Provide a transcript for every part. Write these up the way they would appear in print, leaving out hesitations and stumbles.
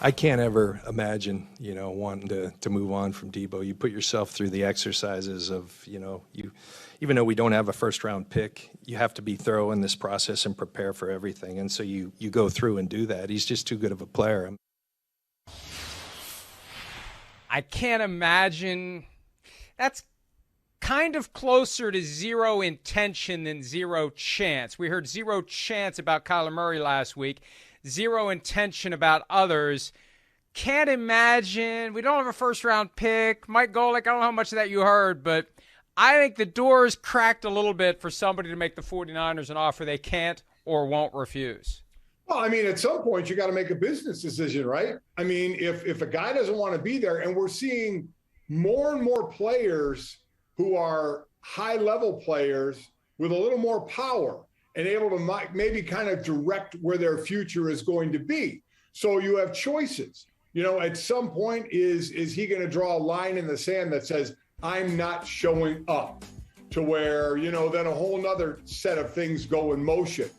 I can't ever imagine, wanting to move on from Deebo. You put yourself through the exercises of, even though we don't have a first-round pick, you have to be thorough in this process and prepare for everything. And so you go through and do that. He's just too good of a player. I can't imagine. That's kind of closer to zero intention than zero chance. We heard zero chance about Kyler Murray last week. Zero intention about others. Can't imagine. We don't have a first-round pick. Mike Golic, I don't know how much of that you heard, but I think the door's cracked a little bit for somebody to make the 49ers an offer they can't or won't refuse. Well, I mean, at some point, you got to make a business decision, right? I mean, if a guy doesn't want to be there, and we're seeing more and more players who are high-level players with a little more power and able to maybe kind of direct where their future is going to be. So you have choices. At some point, is he going to draw a line in the sand that says, I'm not showing up, to where, then a whole nother set of things go in motion?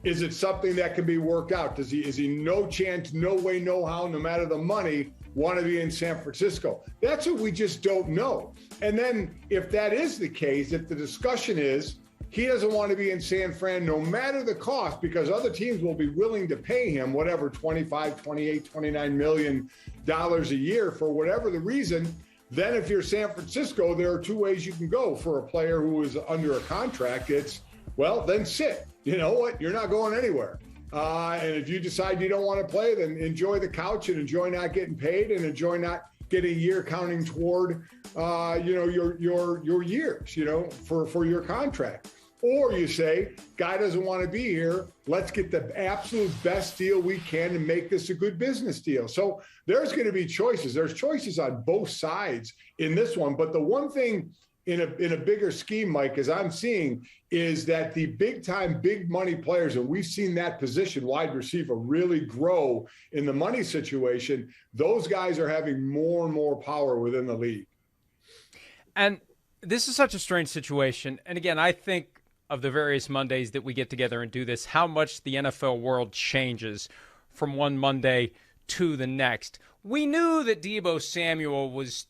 Is it something that can be worked out? Is he no chance, no way, no how, no matter the money, want to be in San Francisco? That's what we just don't know. And then if that is the case, if the discussion is, he doesn't want to be in San Fran no matter the cost, because other teams will be willing to pay him whatever, $25, $28, $29 million a year for whatever the reason. Then if you're San Francisco, there are two ways you can go for a player who is under a contract. It's, well, then sit. You know what? You're not going anywhere. And if you decide you don't want to play, then enjoy the couch and enjoy not getting paid and enjoy not getting a year counting toward, your years, for your contract. Or you say, guy doesn't want to be here. Let's get the absolute best deal we can and make this a good business deal. So there's going to be choices. There's choices on both sides in this one. But the one thing in a bigger scheme, Mike, as I'm seeing, is that the big-time, big money players, and we've seen that position, wide receiver, really grow in the money situation. Those guys are having more and more power within the league. And this is such a strange situation. And again, I think of the various Mondays that we get together and do this, how much the NFL world changes from one Monday to the next. We knew that Deebo Samuel was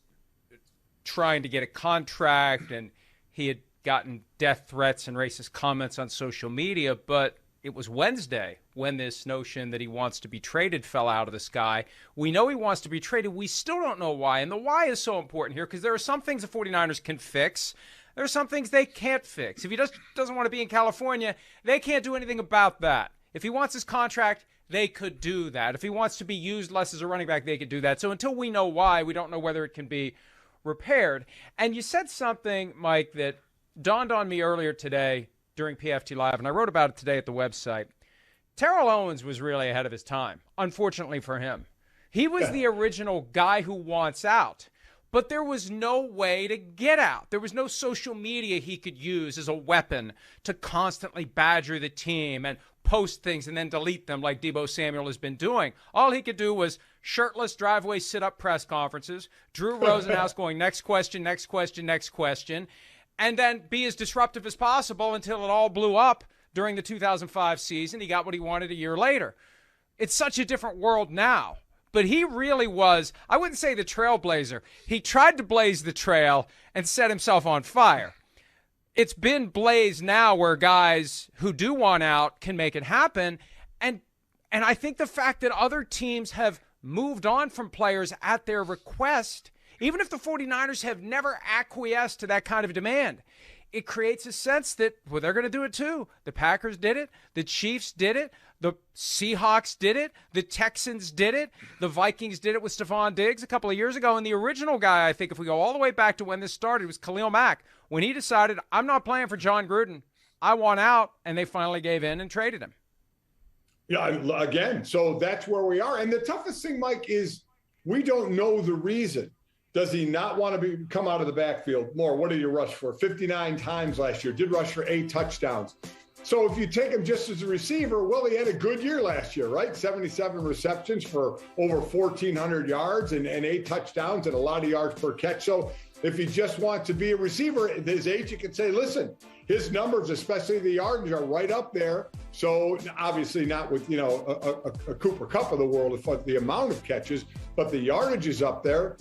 trying to get a contract and he had gotten death threats and racist comments on social media, but it was Wednesday when this notion that he wants to be traded fell out of the sky. We know he wants to be traded. We still don't know why. And the why is so important here because there are some things the 49ers can fix. There are some things they can't fix. If he just doesn't want to be in California, they can't do anything about that. If he wants his contract, they could do that. If he wants to be used less as a running back, they could do that. So until we know why, we don't know whether it can be repaired. And you said something, Mike, that dawned on me earlier today during PFT Live, and I wrote about it today at the website. Terrell Owens was really ahead of his time, unfortunately for him. He was the original guy who wants out. But there was no way to get out. There was no social media he could use as a weapon to constantly badger the team and post things and then delete them like Deebo Samuel has been doing. All he could do was shirtless driveway sit-up press conferences, Drew Rosenhaus going next question, next question, next question, and then be as disruptive as possible until it all blew up during the 2005 season. He got what he wanted a year later. It's such a different world now. But he really was, I wouldn't say the trailblazer. He tried to blaze the trail and set himself on fire. It's been blazed now where guys who do want out can make it happen. And I think the fact that other teams have moved on from players at their request, even if the 49ers have never acquiesced to that kind of demand, it creates a sense that, well, they're going to do it too. The Packers did it. The Chiefs did it. The Seahawks did it. The Texans did it. The Vikings did it with Stephon Diggs a couple of years ago. And the original guy, I think, if we go all the way back to when this started, was Khalil Mack. When he decided, I'm not playing for John Gruden, I want out, and they finally gave in and traded him. Yeah, again, so that's where we are. And the toughest thing, Mike, is we don't know the reason. Does he not want to come out of the backfield more? What did he rush for? 59 times last year. Did rush for 8 touchdowns. So if you take him just as a receiver, well, he had a good year last year, right? 77 receptions for over 1,400 yards and 8 touchdowns and a lot of yards per catch. So if he just wants to be a receiver, his agent can say, listen, his numbers, especially the yardage, are right up there. So obviously not with, a Cooper Kupp of the world as far as the amount of catches, but the yardage is up there.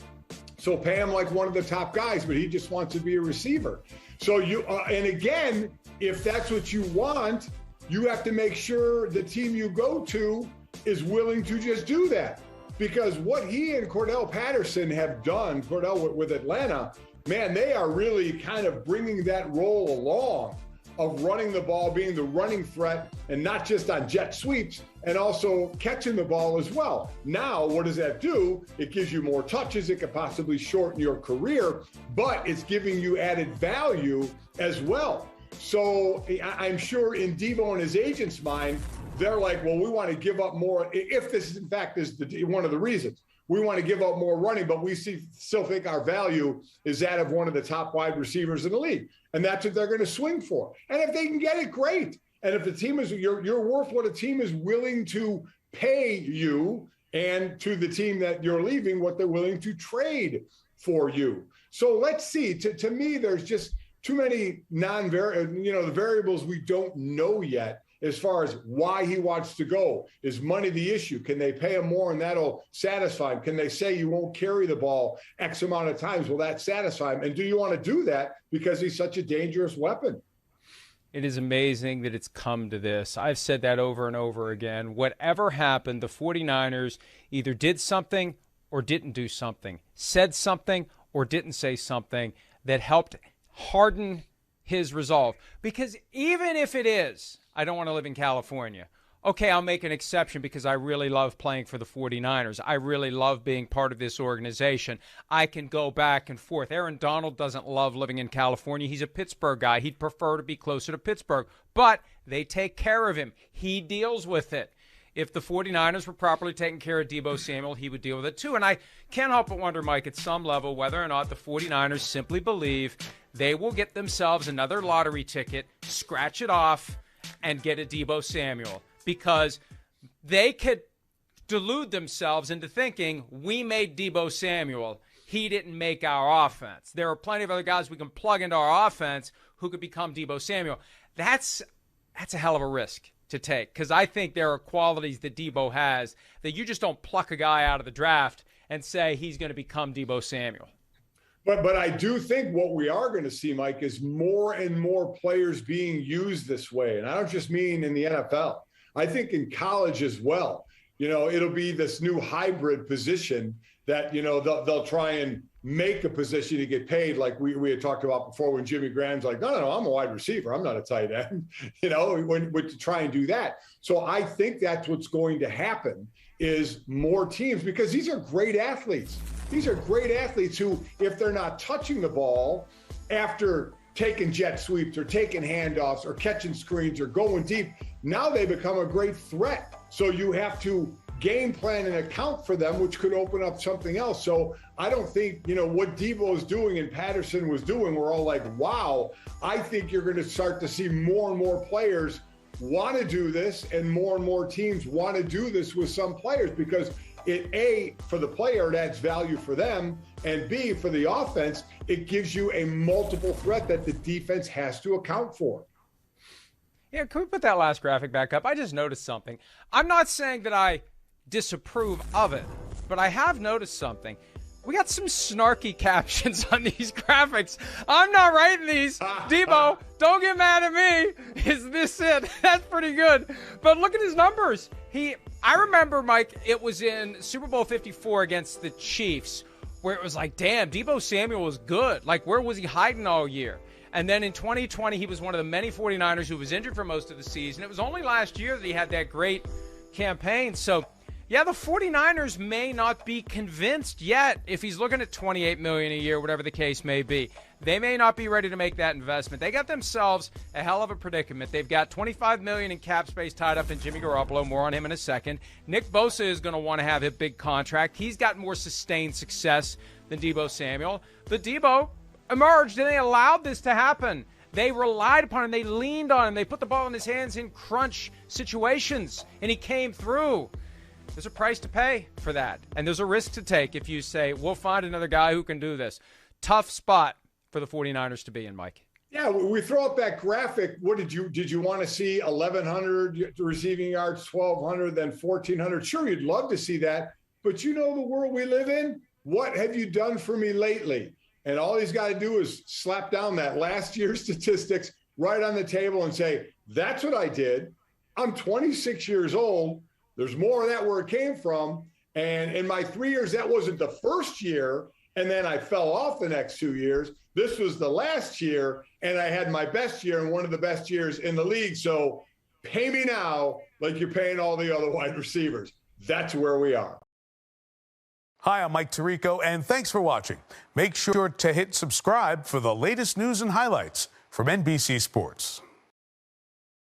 So pay him like one of the top guys, but he just wants to be a receiver. So and again, if that's what you want, you have to make sure the team you go to is willing to just do that. Because what he and Cordell Patterson have done, Cordell with Atlanta, man, they are really kind of bringing that role along of running the ball, being the running threat, and not just on jet sweeps, and also catching the ball as well. Now, what does that do? It gives you more touches. It could possibly shorten your career, but it's giving you added value as well. So I'm sure in Deebo and his agent's mind, they're like, well, we want to give up more. If this, in fact, is one of the reasons. We want to give up more running, but we still think our value is that of one of the top wide receivers in the league. And that's what they're going to swing for. And if they can get it, great. And if the team is, you're worth what a team is willing to pay you, and to the team that you're leaving, what they're willing to trade for you. So let's see. To me, there's just too many the variables we don't know yet. As far as why he wants to go, is money the issue? Can they pay him more and that'll satisfy him? Can they say you won't carry the ball X amount of times? Will that satisfy him? And do you want to do that because he's such a dangerous weapon? It is amazing that it's come to this. I've said that over and over again. Whatever happened, the 49ers either did something or didn't do something, said something or didn't say something that helped harden his resolve. Because even if it is, I don't want to live in California. Okay, I'll make an exception because I really love playing for the 49ers. I really love being part of this organization. I can go back and forth. Aaron Donald doesn't love living in California. He's a Pittsburgh guy. He'd prefer to be closer to Pittsburgh. But they take care of him. He deals with it. If the 49ers were properly taking care of Deebo Samuel, he would deal with it too. And I can't help but wonder, Mike, at some level, whether or not the 49ers simply believe they will get themselves another lottery ticket, scratch it off, and get a Deebo Samuel, because they could delude themselves into thinking we made Deebo Samuel. He didn't make our offense. There are plenty of other guys we can plug into our offense who could become Deebo Samuel. That's a hell of a risk to take, because I think there are qualities that Deebo has that you just don't pluck a guy out of the draft and say he's going to become Deebo Samuel. But I do think what we are going to see, Mike, is more and more players being used this way. And I don't just mean in the NFL. I think in college as well. It'll be this new hybrid position that, they'll try and make a position to get paid, like we had talked about before when Jimmy Graham's like, no, I'm a wide receiver. I'm not a tight end, when to try and do that. So I think that's what's going to happen, is more teams, because these are great athletes. These are great athletes who, if they're not touching the ball after taking jet sweeps or taking handoffs or catching screens or going deep, now they become a great threat. So you have to game plan and account for them, which could open up something else. So I don't think, what Deebo is doing and Patterson was doing, we're all like, wow. I think you're going to start to see more and more players want to do this, and more teams want to do this with some players, because it, A, for the player, it adds value for them, and B, for the offense, it gives you a multiple threat that the defense has to account for. Yeah, can we put that last graphic back up? I just noticed something. I'm not saying that I disapprove of it, but I have noticed something. We got some snarky captions on these graphics. I'm not writing these. Deebo, don't get mad at me. Is this it? That's pretty good. But look at his numbers. I remember, Mike, it was in Super Bowl 54 against the Chiefs, where it was like, damn, Deebo Samuel was good. Like, where was he hiding all year? And then in 2020, he was one of the many 49ers who was injured for most of the season. It was only last year that he had that great campaign. So, yeah, the 49ers may not be convinced yet if he's looking at $28 million a year, whatever the case may be. They may not be ready to make that investment. They got themselves a hell of a predicament. They've got $25 million in cap space tied up in Jimmy Garoppolo. More on him in a second. Nick Bosa is going to want to have a big contract. He's got more sustained success than Deebo Samuel. But Deebo emerged, and they allowed this to happen. They relied upon him. They leaned on him. They put the ball in his hands in crunch situations, and he came through. There's a price to pay for that, and there's a risk to take if you say, we'll find another guy who can do this. Tough spot for the 49ers to be in, Mike. Yeah, we throw up that graphic. What did you want to see 1,100 receiving yards, 1,200, then 1,400? Sure, you'd love to see that, but you know the world we live in. What have you done for me lately? And all he's got to do is slap down that last year's statistics right on the table and say, that's what I did. I'm 26 years old. There's more of that where it came from. And in my 3 years, that wasn't the first year. And then I fell off the next 2 years. This was the last year, and I had my best year and one of the best years in the league. So pay me now like you're paying all the other wide receivers. That's where we are. Hi, I'm Mike Tirico, and thanks for watching. Make sure to hit subscribe for the latest news and highlights from NBC Sports.